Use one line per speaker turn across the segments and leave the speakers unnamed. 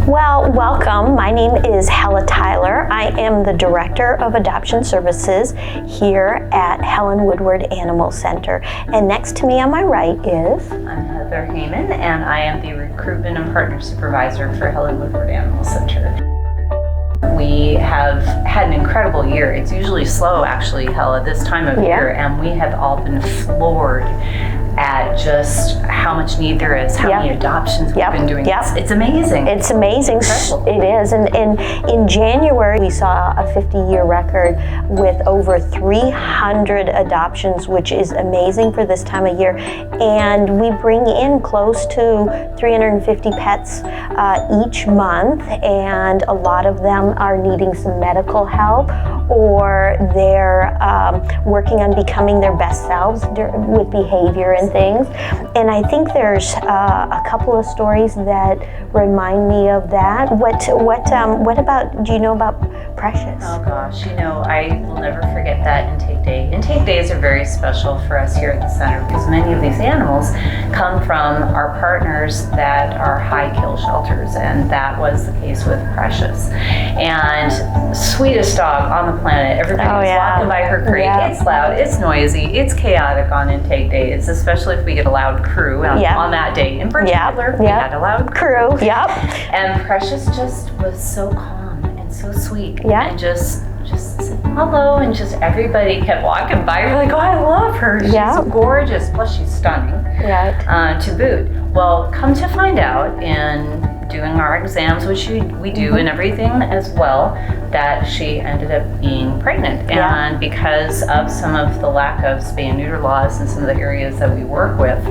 Well, welcome. My name is Helen Tyler. I am the Director of Adoption Services here at Helen Woodward Animal Center. And next to me on my right is...
I'm Heather Heyman, and I am the Recruitment and Partner Supervisor for Helen Woodward Animal Center. We have had an incredible year. It's usually slow, actually, Hella, this time of year, and we have all been floored at just how much need there is, how many adoptions we've been doing. It's amazing.
It's amazing. It is. And in January, we saw a 50-year record with over 300 adoptions, which is amazing for this time of year. And we bring in close to 350 pets each month, and a lot of them are needing some medical help, or they're working on becoming their best selves with behavior and things. And I think there's a couple of stories that remind me of that. What about, do you know about Precious?
Oh gosh, I will never forget that intake day. Intake days are very special for us here at the center because many of these animals come from our partners that are high kill shelters, and that was the case with Precious. And sweetest dog on the planet. Everybody was walking by her crate. It's loud, it's noisy, it's chaotic on intake days, especially if we get a loud crew on that day. In particular, we had a loud crew. And Precious just was so calm and so sweet. And just said hello, and just everybody kept walking by. We're like, oh, I love her. She's gorgeous. Plus, she's stunning to boot. Well, come to find out in doing our exams, which we do and everything as well, that she ended up being pregnant. And because of some of the lack of spay and neuter laws in some of the areas that we work with,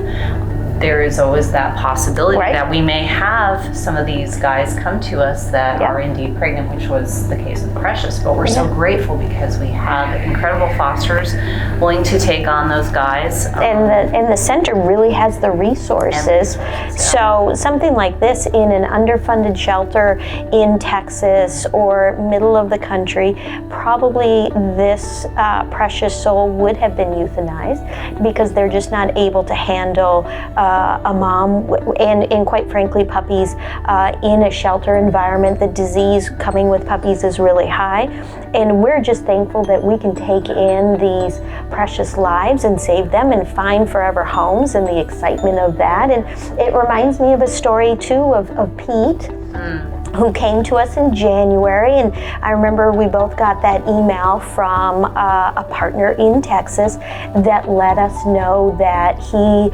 there is always that possibility that we may have some of these guys come to us that are indeed pregnant, which was the case with Precious. But we're so grateful because we have incredible fosters willing to take on those guys.
And the center really has the resources. So something like this in an underfunded shelter in Texas or middle of the country, probably this precious soul would have been euthanized because they're just not able to handle a mom and quite frankly puppies in a shelter environment. The disease coming with puppies is really high, and we're just thankful that we can take in these precious lives and save them and find forever homes, and the excitement of that. And it reminds me of a story too of Pete, who came to us in January, and I remember we both got that email from a partner in Texas that let us know that he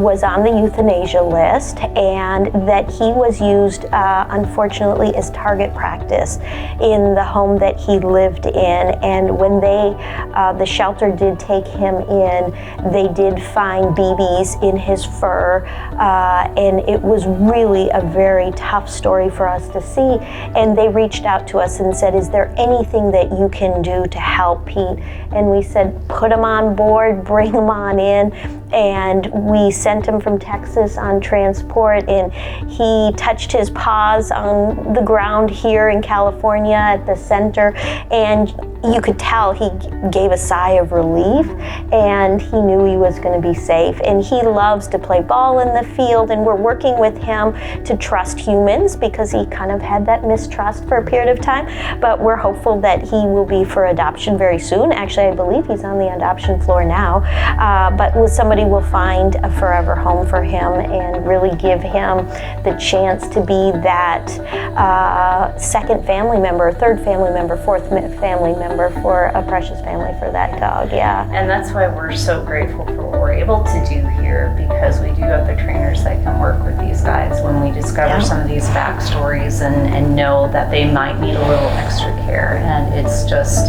was on the euthanasia list and that he was used, unfortunately, as target practice in the home that he lived in. And when the shelter did take him in, they did find BBs in his fur, and it was really a very tough story for us to see. And they reached out to us and said, is there anything that you can do to help Pete? And we said, put him on board, bring him on in. And we sent him from Texas on transport, and he touched his paws on the ground here in California at the center, and you could tell he gave a sigh of relief, and he knew he was going to be safe. And he loves to play ball in the field, and we're working with him to trust humans because he kind of had that mistrust for a period of time. But we're hopeful that he will be for adoption very soon. Actually, I believe he's on the adoption floor now. But with somebody will find a forever home for him and really give him the chance to be that second family member, third family member, fourth family member for a precious family for that dog.
And that's why we're so grateful for what we're able to do here, because we do have the trainers that can work with these guys when we discover some of these backstories and know that they might need a little extra care. And it's just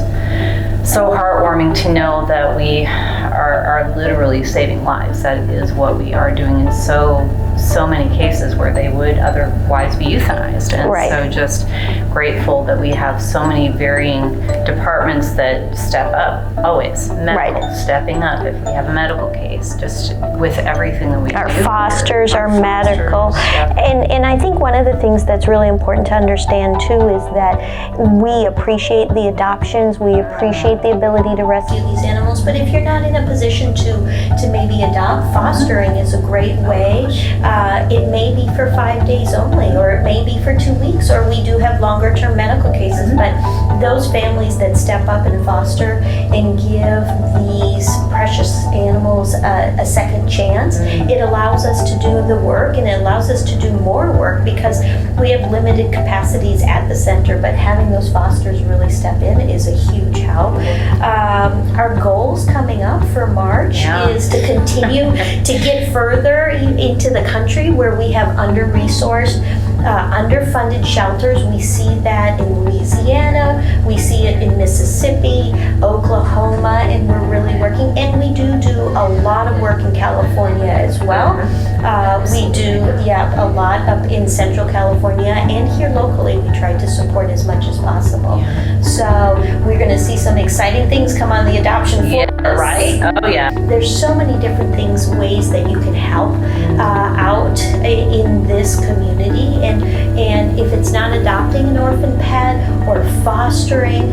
so heartwarming to know that we are literally saving lives. That is what we are doing in so many cases where they would otherwise be euthanized. And so just grateful that we have so many varying departments that step up, always. Medical, stepping up if we have a medical case, just with everything that we do.
Our fosters, our medical. And I think one of the things that's really important to understand too is that we appreciate the adoptions, we appreciate the ability to rescue these animals, but if you're not in a position to maybe adopt, fostering is a great way It may be for 5 days only, or it may be for 2 weeks, or we do have longer term medical cases. But those families that step up and foster and give these precious animals a second chance, it allows us to do the work, and it allows us to do more work because we have limited capacities at the center, but having those fosters really step in is a huge help. Our goals coming up for March is to continue to get further into the country where we have under-resourced, underfunded shelters. We see that in Louisiana, we see it in Mississippi, Oklahoma, and we're really working. And we do a lot of work in California as well. We do, a lot up in Central California, and here locally we try to support as much as possible. So we're going to see some exciting things come on the adoption front, right?
Oh yeah.
There's so many different things, ways that you can help out in this community, and if it's not adopting an orphan pet or fostering,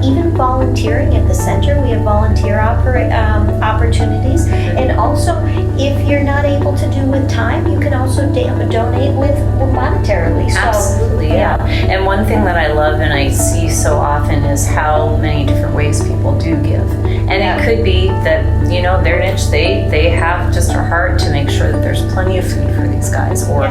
even volunteering at the center, we have volunteer opportunities, and also if you're not able to do with time, you can also donate with monetarily. So,
absolutely, yeah. And one thing that I love and I see so often is how many different ways people do give. And it could be that, their niche, they have just a heart to make sure that there's plenty of food for these guys, or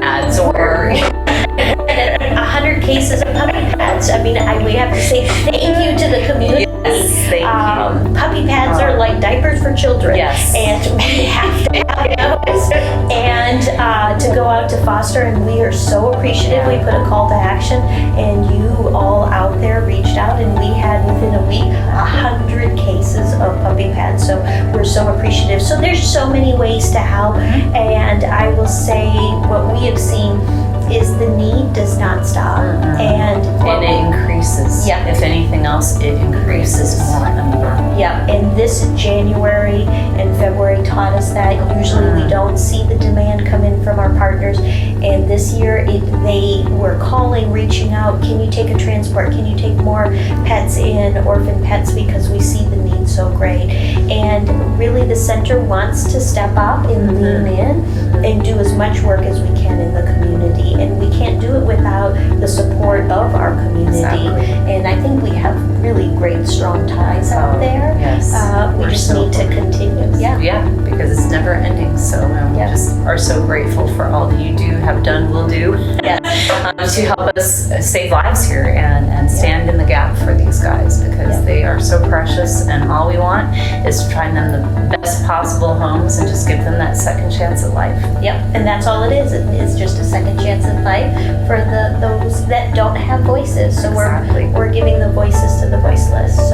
ads, or
100 cases of puppy pads. I mean, we have to say thank you to the community.
Yes, thank you.
Puppy pads are like diapers for children.
Yes.
And we have to have those. And to go out to foster, and we are so appreciative. We put a call to action, and you all out there reached out, and we had within a week 100 cases of puppy pads. So we're so appreciative. So there's so many ways to help, and I will say what we have seen is the need does not stop, and
it increases.
Yeah.
If anything else, it increases more and more.
Yeah, and this January and February taught us that usually we don't see the demand come in from our partners, and this year they were calling, reaching out, can you take a transport, can you take more pets in, orphan pets, because we see the need so great. And really the center wants to step up and lean in and do as much work as we can in the community, and we can't do it without the support of our community.
Exactly.
And I think we have really great strong ties out there.
Yes.
We
We're
just
so
need to continue.
Yeah, because it's never ending. So we just are so grateful for all that you do, have done, will do, to help us save lives here and stand in the gap for these guys, because they are so precious, and all we want is to find them the best possible homes and just give them that second chance at life.
Yep, and that's all it is. It's just a second chance at life for those that don't have voices. So we're giving the voices to the voiceless.